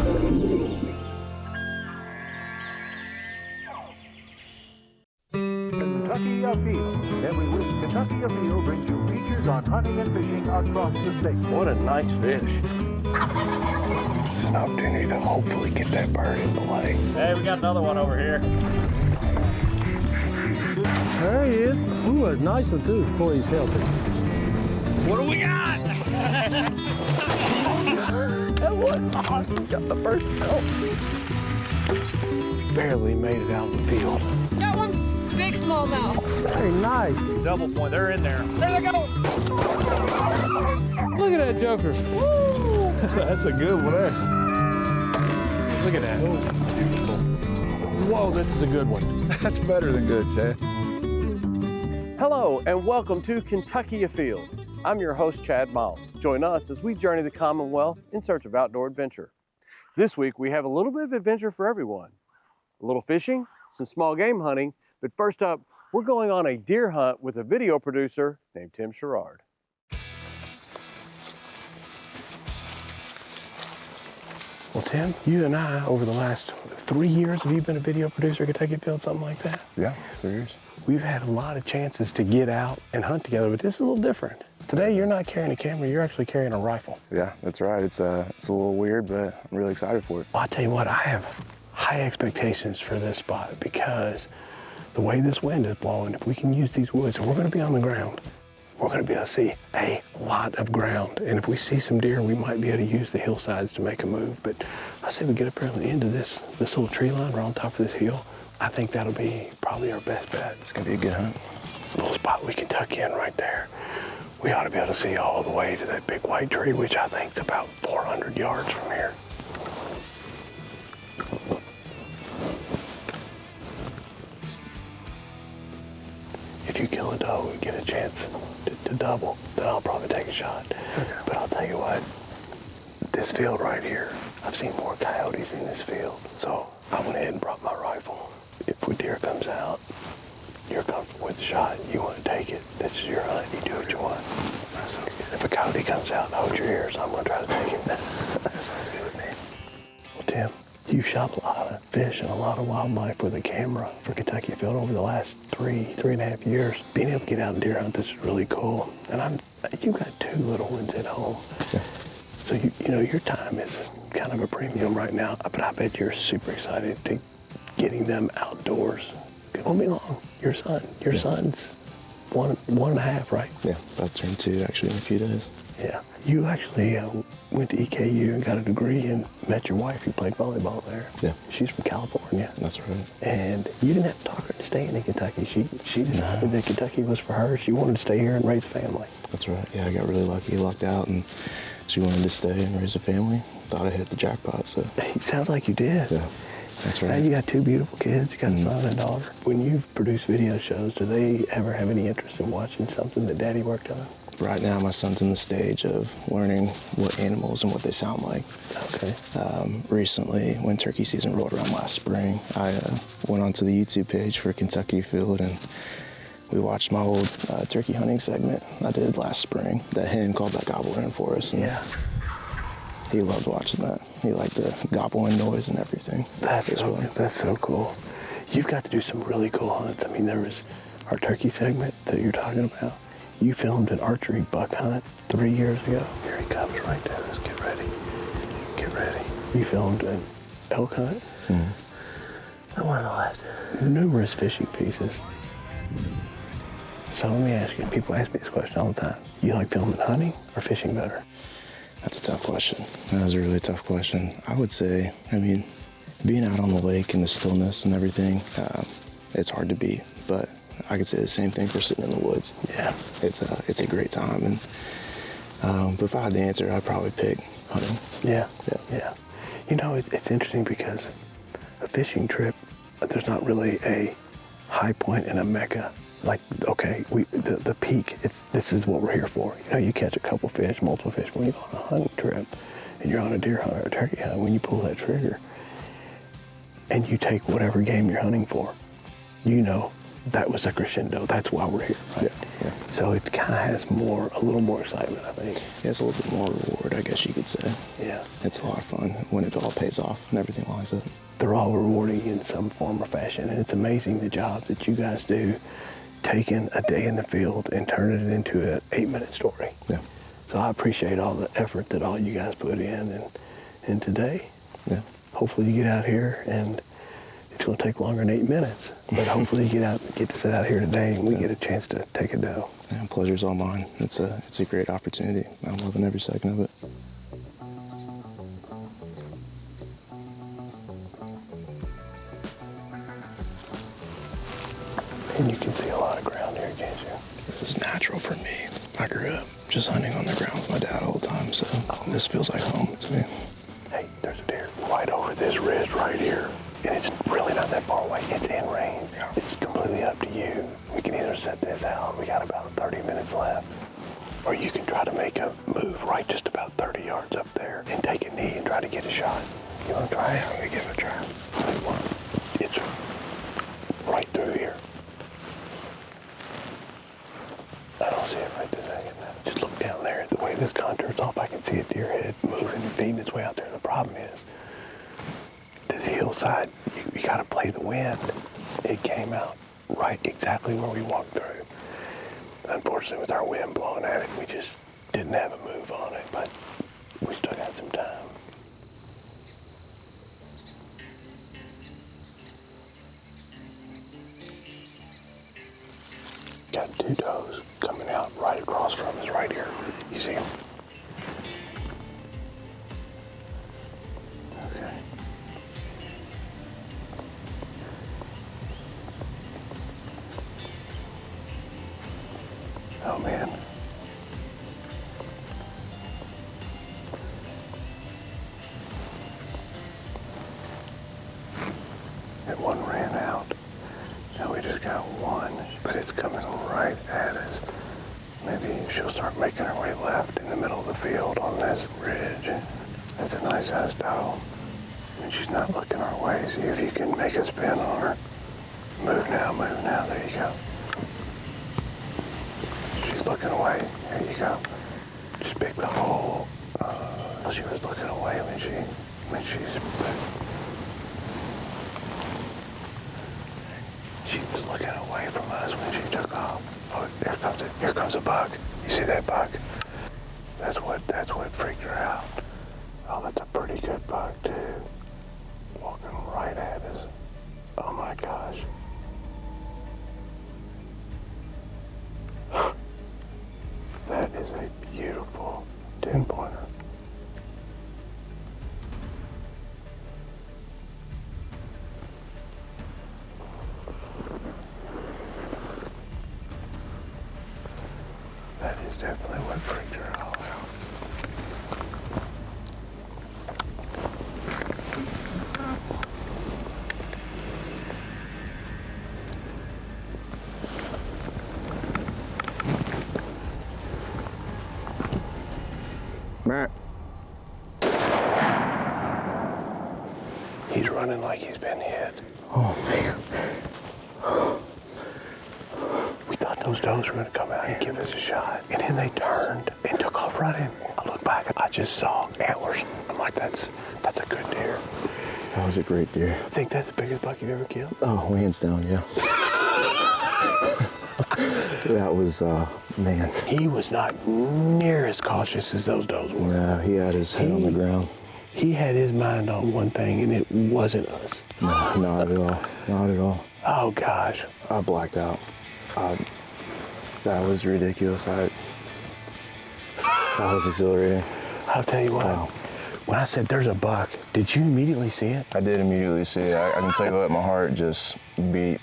Kentucky Afield. Every week, Kentucky Afield brings you features on hunting and fishing across the state. What a nice fish. An opportunity to hopefully get that bird in the lake. Hey, we got another one over here. There he is. Ooh, a nice one too. Boy, he's healthy. What do we got? That was awesome. Got the first kill. Barely made it out of the field. Got one big smallmouth. Very nice. Double point, they're in there. There they go. Look at that joker. Woo! That's a good one there. Look at that. Beautiful. Whoa, this is a good one. That's better than good, Chad. Hello, and welcome to Kentucky Afield. I'm your host, Chad Miles. Join us as we journey the Commonwealth in search of outdoor adventure. This week, we have a little bit of adventure for everyone. A little fishing, some small game hunting, but first up, we're going on a deer hunt with a video producer named Tim Sherrard. Well, Tim, you and I, over the last 3 years, have you been a video producer at Kentucky Afield, something like that? Yeah, 3 years. We've had a lot of chances to get out and hunt together, but this is a little different. Today, you're not carrying a camera, you're actually carrying a rifle. Yeah, that's right. It's a little weird, but I'm really excited for it. Well, I'll tell you what, I have high expectations for this spot because the way this wind is blowing, if we can use these woods, and we're gonna be on the ground, we're gonna be able to see a lot of ground. And if we see some deer, we might be able to use the hillsides to make a move. But I say we get up here on the end of this little tree line right on top of this hill. I think that'll be probably our best bet. It's gonna be a good hunt. A little spot we can tuck in right there. We ought to be able to see all the way to that big white tree, which I think is about 400 yards from here. If you kill a doe and get a chance to double, then I'll probably take a shot. Okay. But I'll tell you what, this field right here, I've seen more coyotes in this field. So I went ahead and brought my rifle. If a deer comes out, you're comfortable with the shot, you want to take it, this is your hunt, you do what you want. That sounds good. If a coyote comes out, hold your ears, I'm going to try to take him. That sounds good with me. Well, Tim, you've shot a lot of fish and a lot of wildlife with a camera for Kentucky Afield over the last three and a half years. Being able to get out and deer hunt, this is really cool. And you've got 2 little ones at home. Yeah. So, you know, your time is kind of a premium right now, but I bet you're super excited to getting them outdoors. It won't be long. Your son's one and a half, right? Yeah, about to turn 2 actually in a few days. Yeah. You actually went to EKU and got a degree and met your wife. You played volleyball there. Yeah. She's from California. That's right. And you didn't have to talk her into staying in Kentucky. She decided that Kentucky was for her. She wanted to stay here and raise a family. That's right. Yeah, I got really lucky, lucked out, and she wanted to stay and raise a family. Thought I hit the jackpot, so. It sounds like you did. Yeah, that's right. Now you got 2 beautiful kids. You got a son and a daughter. When you've produced video shows, do they ever have any interest in watching something that Daddy worked on? Right now, my son's in the stage of learning what animals and what they sound like. Okay. Recently, when turkey season rolled around last spring, I went onto the YouTube page for Kentucky Afield, and we watched my old turkey hunting segment I did last spring. That hen called that gobble in for us. And yeah. He loved watching that. He liked the gobbling noise and everything. That's so cool. You've got to do some really cool hunts. I mean, there was our turkey segment that you're talking about. You filmed an archery buck hunt 3 years ago. Here he comes right to us. Get ready. Get ready. You filmed an elk hunt. Mm-hmm. And one of the last numerous fishing pieces. So let me ask you, people ask me this question all the time. You like filming hunting or fishing better? That's a tough question. That was a really tough question. I would say, I mean, being out on the lake and the stillness and everything, it's hard to beat, but I could say the same thing for sitting in the woods. Yeah. It's a great time, and but if I had the answer, I'd probably pick hunting. Yeah. You know, it's interesting because a fishing trip, there's not really a high point and a mecca. Like, okay, the peak, this is what we're here for. You know, you catch a couple fish, multiple fish. When you go on a hunting trip and you're on a deer hunt or a turkey hunt, when you pull that trigger and you take whatever game you're hunting for, you know that was a crescendo. That's why we're here, right? Yeah. So it kind of has a little more excitement, I think. Yeah, it's a little bit more reward, I guess you could say. Yeah. It's a lot of fun when it all pays off and everything lines up. They're all rewarding in some form or fashion, and it's amazing the job that you guys do, taking a day in the field and turning it into an 8-minute story. Yeah. So I appreciate all the effort that all you guys put in, and today, Yeah. hopefully you get out here, and it's going to take longer than 8 minutes, but hopefully you get to sit out here today and we get a chance to take a doe. Yeah, pleasure's all mine. It's a great opportunity. I'm loving every second of it. And you can see a lot of ground here, can't you? This is natural for me. I grew up just hunting on the ground with my dad all the time, so this feels like home to me. Hey, there's a deer right over this ridge right here. And it's really not that far away. It's in range. Yeah. It's completely up to you. We can either set this out, we got about 30 minutes left, or you can try to make a move right just about 30 yards up there and take a knee and try to get a shot. You want to try it? I'm gonna give it a try. Tell you what, it's right through here. I don't see it right this second. Just look down there. The way this contours off, I can see a deer head moving and feeding its way out there. The problem is, this hillside, you got to play the wind. It came out right exactly where we walked through. Unfortunately, with our wind blowing at it, we just didn't have a move on it, but we still got some time. Got 2 does coming out right across from us right here. You see them? Okay. Oh man. That one ran out. Now we just got one, but it's coming right at us. Maybe she'll start making her way left in the middle of the field on this ridge. That's a nice sized doe. And she's not looking our way. See if you can make a spin on her. Move now, move now. There you go. She's looking away. There you go. Just pick the hole. She was looking away when she's. She was looking away from us when she took off. Oh, here comes it. Here comes a buck. You see that buck? That's what freaked her out. Oh, that's a pretty good buck too. Walking right at us. Oh my gosh. That is a beautiful 10-pointer. That is definitely what freaked her all out. Matt. He's running like he's been hit. Oh, man. We thought those does were going to come out and give us a shot. And then they turned and took off running. I look back and I just saw antlers. I'm like, that's a good deer. That was a great deer. I think that's the biggest buck you've ever killed. Oh, hands down, yeah. That was, man. He was not near as cautious as those does were. No, he had his head on the ground. He had his mind on one thing, and it wasn't us. No, not at all. Not at all. Oh, gosh. I blacked out. That was ridiculous. That was exhilarating. I'll tell you what. Wow. When I said there's a buck, did you immediately see it? I did immediately see it. I can tell you what, my heart just beat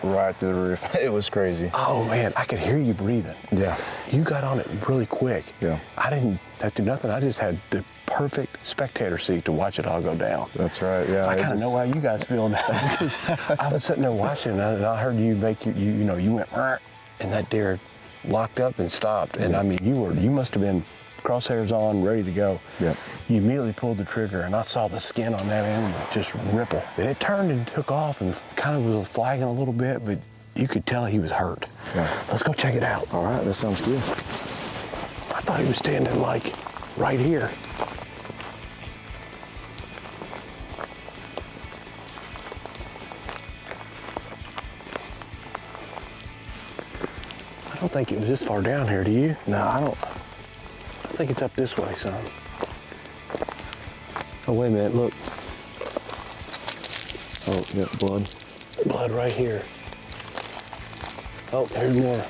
right through the roof. It was crazy. Oh, man, I could hear you breathing. Yeah. You got on it really quick. Yeah. I didn't have to do nothing. I just had the perfect spectator seat to watch it all go down. That's right, yeah. I kind of know how you guys feel now because I was sitting there watching and I heard you make you went and that deer locked up and stopped. And I mean, you must have been crosshairs on, ready to go. Yep. You immediately pulled the trigger and I saw the skin on that animal just ripple. And it turned and took off and kind of was flagging a little bit, but you could tell he was hurt. Yeah. Let's go check it out. All right, that sounds good. I thought he was standing like right here. I don't think it was this far down here, do you? No, I don't. I think it's up this way, son. Oh, wait a minute, look. Oh, yeah, blood. Blood right here. Oh, there's more.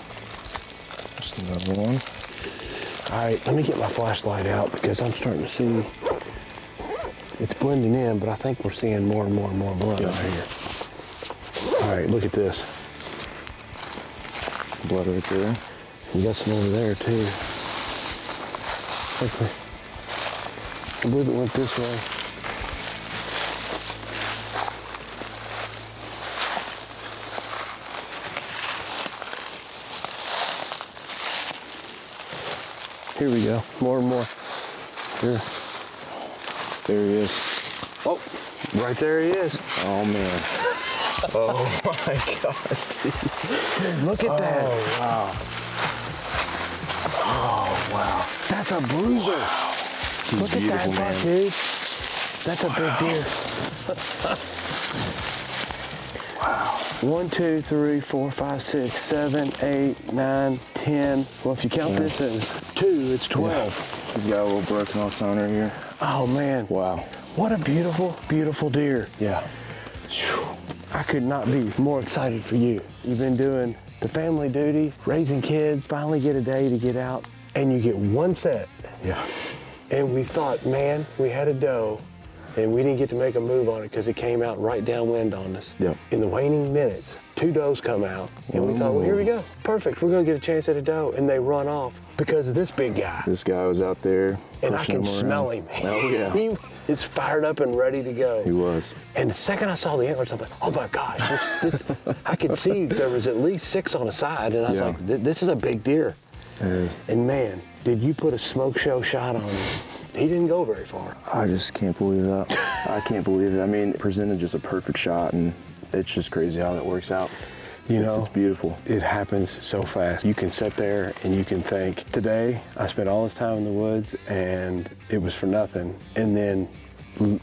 Just another one. All right, let me get my flashlight out because I'm starting to see it's blending in, but I think we're seeing more and more and more blood out here. All right, look at this. Blood right there. You got some over there too. I believe it went this way. Here we go, more and more. Here. There he is. Oh, right there he is. Oh, man. Oh, my gosh, dude. Look at that. Oh, wow. Oh, wow. That's a bruiser. Wow. He's Look at beautiful, that, man. dude. That's a big deer. Wow. 1, 2, 3, 4, 5, 6, 7, 8, 9, 10. Well, if you count this as 2, it's 12. Yeah. He's got a little broken off tone right here. Oh, man. Wow. What a beautiful, beautiful deer. Yeah. Whew. I could not be more excited for you. You've been doing the family duties, raising kids, finally get a day to get out, and you get one set. Yeah. And we thought, man, we had a doe, and we didn't get to make a move on it because it came out right downwind on us. Yep. In the waning minutes, 2 does come out, and we thought, well, here we go. Perfect, we're gonna get a chance at a doe, and they run off because of this big guy. This guy was out there And I pushing can him smell around. him. Oh, yeah. He is fired up and ready to go. He was. And the second I saw the antlers, I'm like, oh my gosh, I could see there was at least 6 on the side, and I was Yeah. like, this is a big deer. It is. And man, did you put a smoke show shot on him? He didn't go very far. I just can't believe that. I can't believe it. I mean, it presented just a perfect shot, and it's just crazy how that works out. You know, It's beautiful. It happens so fast. You can sit there and you can think, today I spent all this time in the woods and it was for nothing. And then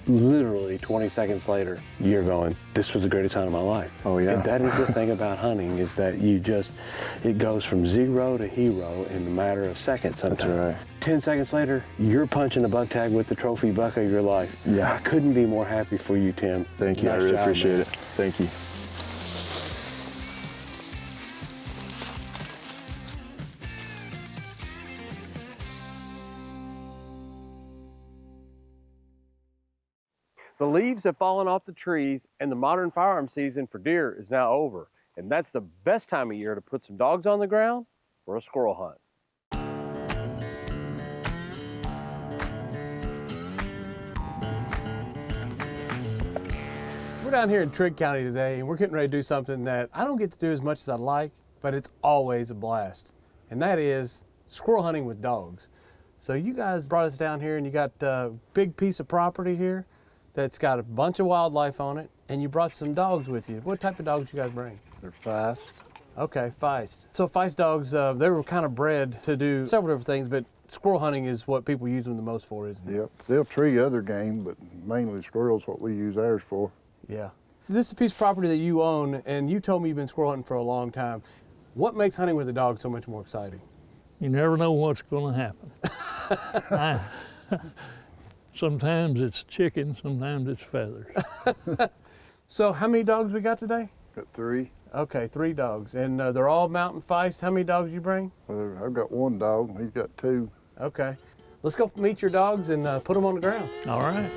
literally 20 seconds later, you're going, this was the greatest time of my life. Oh, yeah. And that is the thing about hunting, is that it goes from 0 to hero in a matter of seconds sometimes. That's right. 10 seconds later, you're punching a buck tag with the trophy buck of your life. Yeah. I couldn't be more happy for you, Tim. Thank you. I Nice really job, appreciate man. it. Thank you. The leaves have fallen off the trees, and the modern firearm season for deer is now over. And that's the best time of year to put some dogs on the ground for a squirrel hunt. We're down here in Trigg County today, and we're getting ready to do something that I don't get to do as much as I'd like, but it's always a blast. And that is squirrel hunting with dogs. So you guys brought us down here, and you got a big piece of property here that's got a bunch of wildlife on it, and you brought some dogs with you. What type of dogs you guys bring? They're fast. Okay, feist. So feist dogs, they were kind of bred to do several different things, but squirrel hunting is what people use them the most for, isn't it? Yep. They'll tree other game, but mainly squirrels what we use ours for. Yeah. So this is a piece of property that you own, and you told me you've been squirrel hunting for a long time. What makes hunting with a dog so much more exciting? You never know what's going to happen. Sometimes it's chicken, sometimes it's feathers. So how many dogs we got today? Got 3. Okay, 3 dogs, and they're all mountain feist. How many dogs you bring? Well, I've got 1 dog. He's got 2. Okay. Let's go meet your dogs and put them on the ground. All right.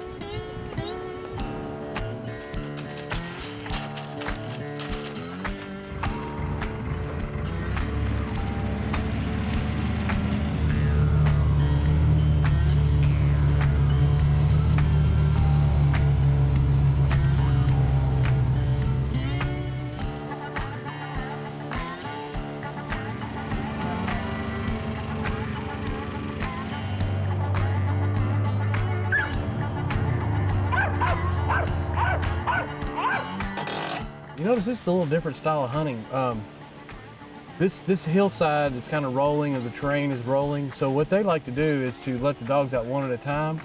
You notice this is a little different style of hunting. This hillside is kind of rolling, and the terrain is rolling. So what they like to do is to let the dogs out one at a time,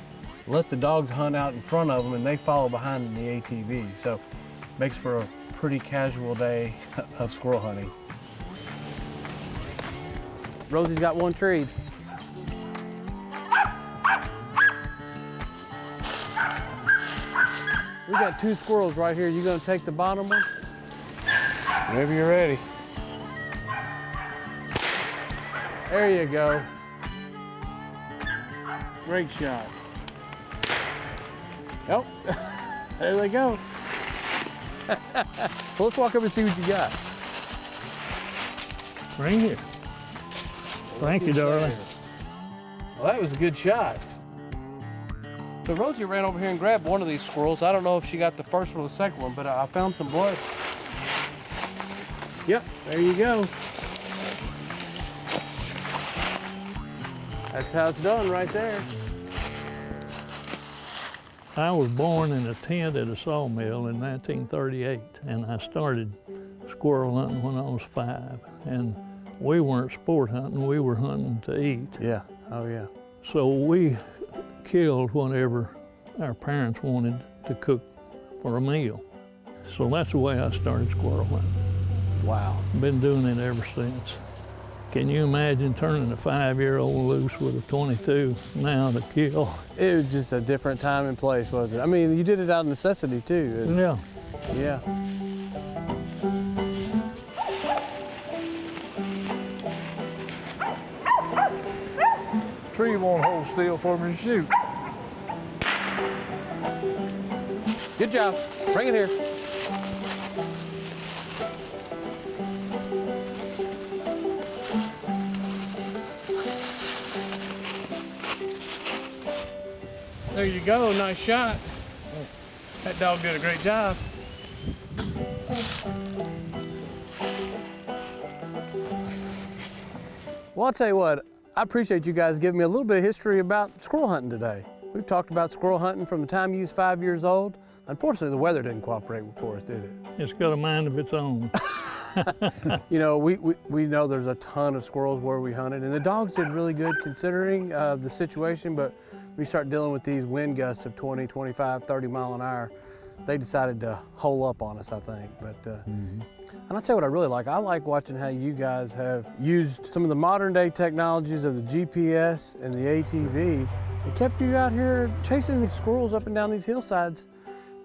let the dogs hunt out in front of them, and they follow behind in the ATV. So makes for a pretty casual day of squirrel hunting. Rosie's got one treed. We got 2 squirrels right here. You gonna take the bottom one? Whenever you're ready. There you go. Great shot. Yep. There they go. Well, let's walk up and see what you got. Right here. Thank you, darling. Well, that was a good shot. So Rosie ran over here and grabbed one of these squirrels. I don't know if she got the first one or the second one, but I found some blood. Yep, there you go. That's how it's done right there. I was born in a tent at a sawmill in 1938, and I started squirrel hunting when I was 5. And we weren't sport hunting, we were hunting to eat. Yeah, oh yeah. So we killed whatever our parents wanted to cook for a meal. So that's the way I started squirrel hunting. Wow. Been doing it ever since. Can you imagine turning a 5-year-old loose with a 22 now to kill? It was just a different time and place, wasn't it? I mean, you did it out of necessity too. Yeah. Yeah. Tree won't hold still for me to shoot. Good job. Bring it here. There you go, nice shot. That dog did a great job. Well, I'll tell you what, I appreciate you guys giving me a little bit of history about squirrel hunting today. We've talked about squirrel hunting from the time you was 5 years old. Unfortunately, the weather didn't cooperate for us, did it? It's got a mind of its own. You know, we know there's a ton of squirrels where we hunted, and the dogs did really good considering the situation, but we start dealing with these wind gusts of 20, 25, 30 mile an hour. They decided to hole up on us, I think. But and I'll tell you what I really like. I like watching how you guys have used some of the modern day technologies of the GPS and the ATV. It kept you out here chasing these squirrels up and down these hillsides.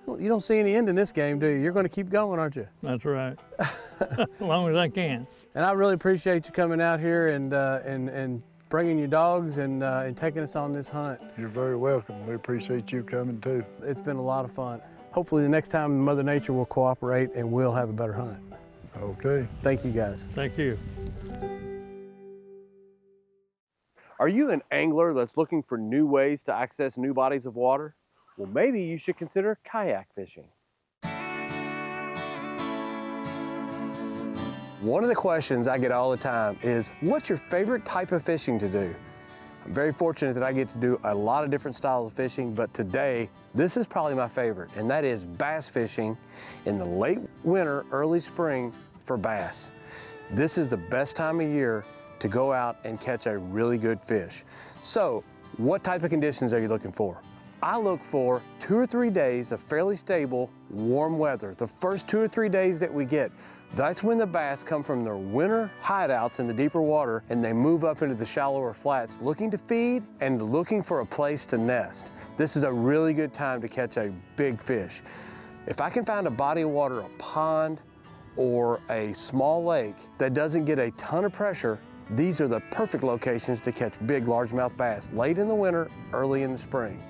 You don't see any end in this game, do you? You're going to keep going, aren't you? That's right. As long as I can. And I really appreciate you coming out here and bringing your dogs and taking us on this hunt. You're very welcome. We appreciate you coming too. It's been a lot of fun. Hopefully the next time Mother Nature will cooperate and we'll have a better hunt. Okay. Thank you guys. Thank you. Are you an angler that's looking for new ways to access new bodies of water? Well, maybe you should consider kayak fishing. One of the questions I get all the time is, what's your favorite type of fishing to do? I'm very fortunate that I get to do a lot of different styles of fishing, but today, this is probably my favorite, and that is bass fishing in the late winter, early spring for bass. This is the best time of year to go out and catch a really good fish. So, what type of conditions are you looking for? I look for 2 or 3 days of fairly stable, warm weather. The first 2 or 3 days that we get, that's when the bass come from their winter hideouts in the deeper water and they move up into the shallower flats looking to feed and looking for a place to nest. This is a really good time to catch a big fish. If I can find a body of water, a pond, or a small lake that doesn't get a ton of pressure, these are the perfect locations to catch big largemouth bass late in the winter, early in the spring.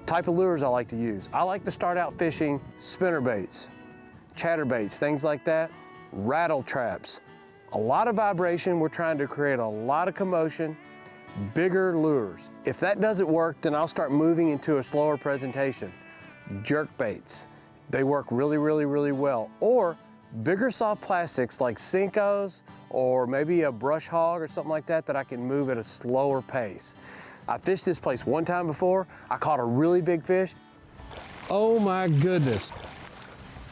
Type of lures I like to use. I like to start out fishing spinner baits, chatterbaits, things like that, rattle traps. A lot of vibration, we're trying to create a lot of commotion, bigger lures. If that doesn't work, then I'll start moving into a slower presentation. Jerk baits, they work really, really, really well. Or bigger soft plastics like Cincos or maybe a brush hog or something like that that I can move at a slower pace. I fished this place one time before. I caught a really big fish. Oh my goodness.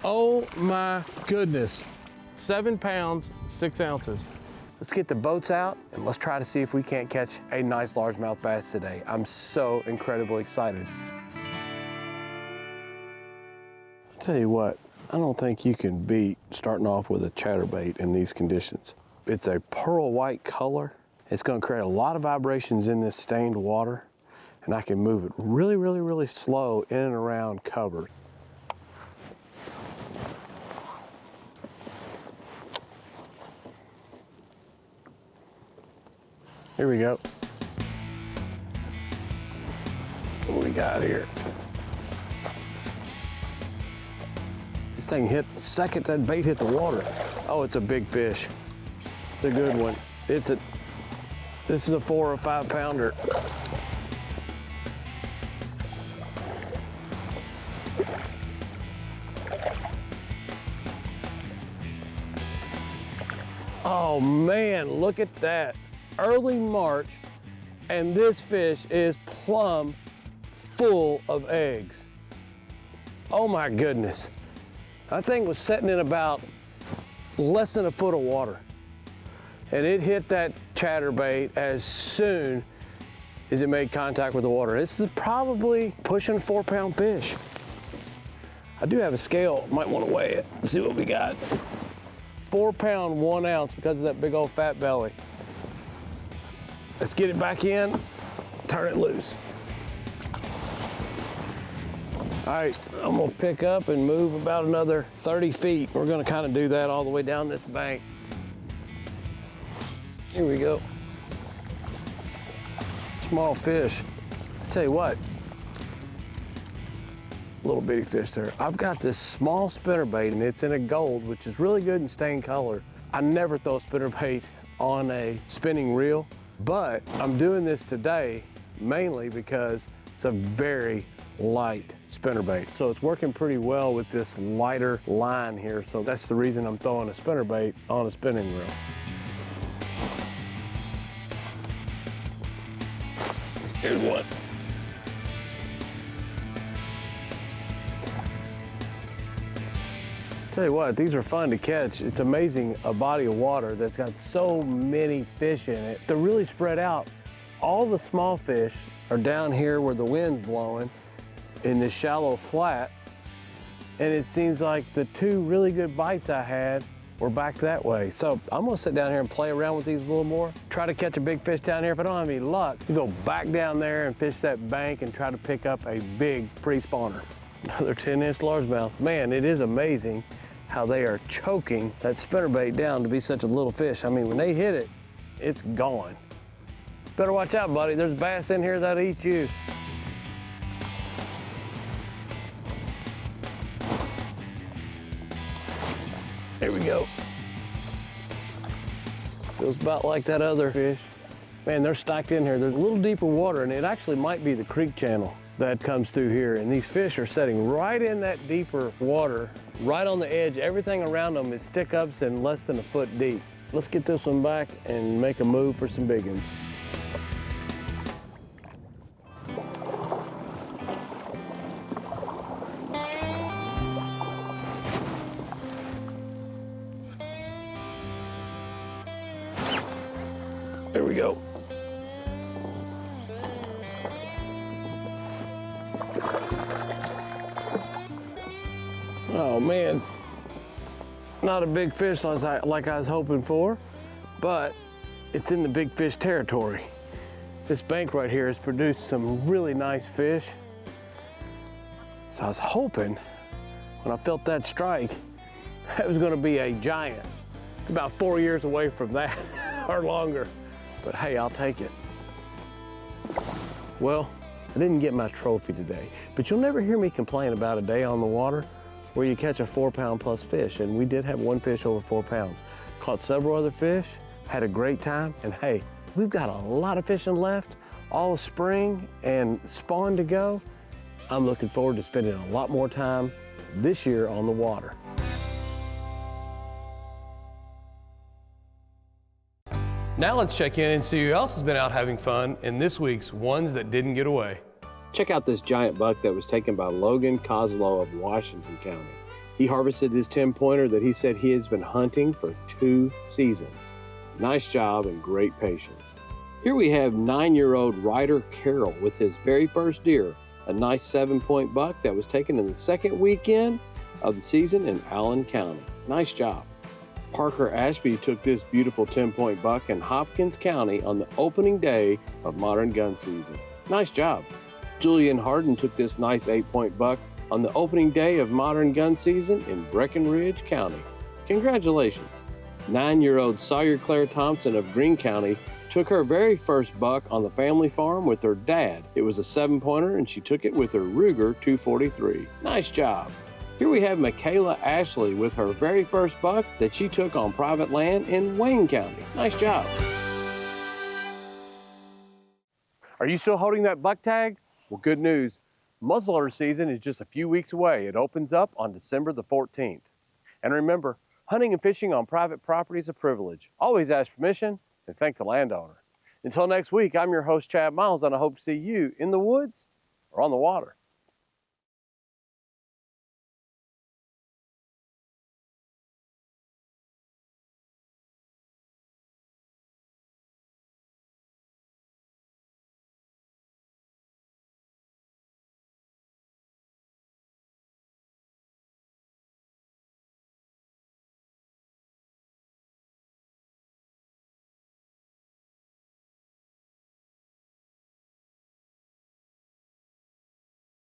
Oh my goodness. 7 pounds, 6 ounces. Let's get the boats out and let's try to see if we can't catch a nice largemouth bass today. I'm so incredibly excited. I'll tell you what, I don't think you can beat starting off with a chatterbait in these conditions. It's a pearl white color. It's gonna create a lot of vibrations in this stained water, and I can move it really, really, really slow in and around cover. Here we go. What we got here? This thing hit the second that bait hit the water. Oh, it's a big fish. It's a good one. This is a 4 or 5 pounder. Oh man, look at that. Early March, and this fish is plumb full of eggs. Oh my goodness. That thing was sitting in about less than a foot of water. And it hit that chatterbait as soon as it made contact with the water. This is probably pushing a 4-pound fish. I do have a scale, might want to weigh it. Let's see what we got. 4 pound, 1 ounce because of that big old fat belly. Let's get it back in, turn it loose. All right, I'm gonna pick up and move about another 30 feet. We're gonna kind of do that all the way down this bank. Here we go. Small fish. I tell you what, little bitty fish there. I've got this small spinnerbait and it's in a gold, which is really good in stained color. I never throw a spinnerbait on a spinning reel, but I'm doing this today mainly because it's a very light spinnerbait. So it's working pretty well with this lighter line here. So that's the reason I'm throwing a spinnerbait on a spinning reel. Here's one. Tell you what, these are fun to catch. It's amazing, a body of water that's got so many fish in it. They're really spread out. All the small fish are down here where the wind's blowing in this shallow flat. And it seems like the 2 really good bites I had were back that way. So I'm gonna sit down here and play around with these a little more. Try to catch a big fish down here. If I don't have any luck, you go back down there and fish that bank and try to pick up a big pre-spawner. Another 10-inch largemouth. Man, it is amazing how they are choking that spinnerbait down to be such a little fish. I mean, when they hit it, it's gone. Better watch out, buddy. There's bass in here that'll eat you. There we go. Feels about like that other fish. Man, they're stacked in here. There's a little deeper water, and it actually might be the creek channel that comes through here. And these fish are sitting right in that deeper water, right on the edge. Everything around them is stick-ups and less than a foot deep. Let's get this one back and make a move for some big ones. There we go. Oh man, not a big fish like I was hoping for, but it's in the big fish territory. This bank right here has produced some really nice fish. So I was hoping when I felt that strike, that was gonna be a giant. It's about 4 years away from that or longer, but hey, I'll take it. Well, I didn't get my trophy today, but you'll never hear me complain about a day on the water where you catch a 4-pound plus fish, and we did have one fish over 4 pounds. Caught several other fish, had a great time, and hey, we've got a lot of fishing left, all of spring and spawn to go. I'm looking forward to spending a lot more time this year on the water. Now let's check in and see who else has been out having fun in this week's Ones That Didn't Get Away. Check out this giant buck that was taken by Logan Koslow of Washington County. He harvested his 10-pointer that he said he has been hunting for 2 seasons. Nice job and great patience. Here we have 9-year-old Ryder Carroll with his very first deer, a nice 7-point buck that was taken in the second weekend of the season in Allen County. Nice job. Parker Ashby took this beautiful 10-point buck in Hopkins County on the opening day of modern gun season. Nice job. Julian Harden took this nice 8-point buck on the opening day of modern gun season in Breckenridge County. Congratulations. 9-year-old Sawyer Claire Thompson of Greene County took her very first buck on the family farm with her dad. It was a 7-pointer and she took it with her Ruger 243. Nice job. Here we have Michaela Ashley with her very first buck that she took on private land in Wayne County. Nice job. Are you still holding that buck tag? Well, good news. Muzzleloader season is just a few weeks away. It opens up on December the 14th. And remember, hunting and fishing on private property is a privilege. Always ask permission and thank the landowner. Until next week, I'm your host, Chad Miles, and I hope to see you in the woods or on the water.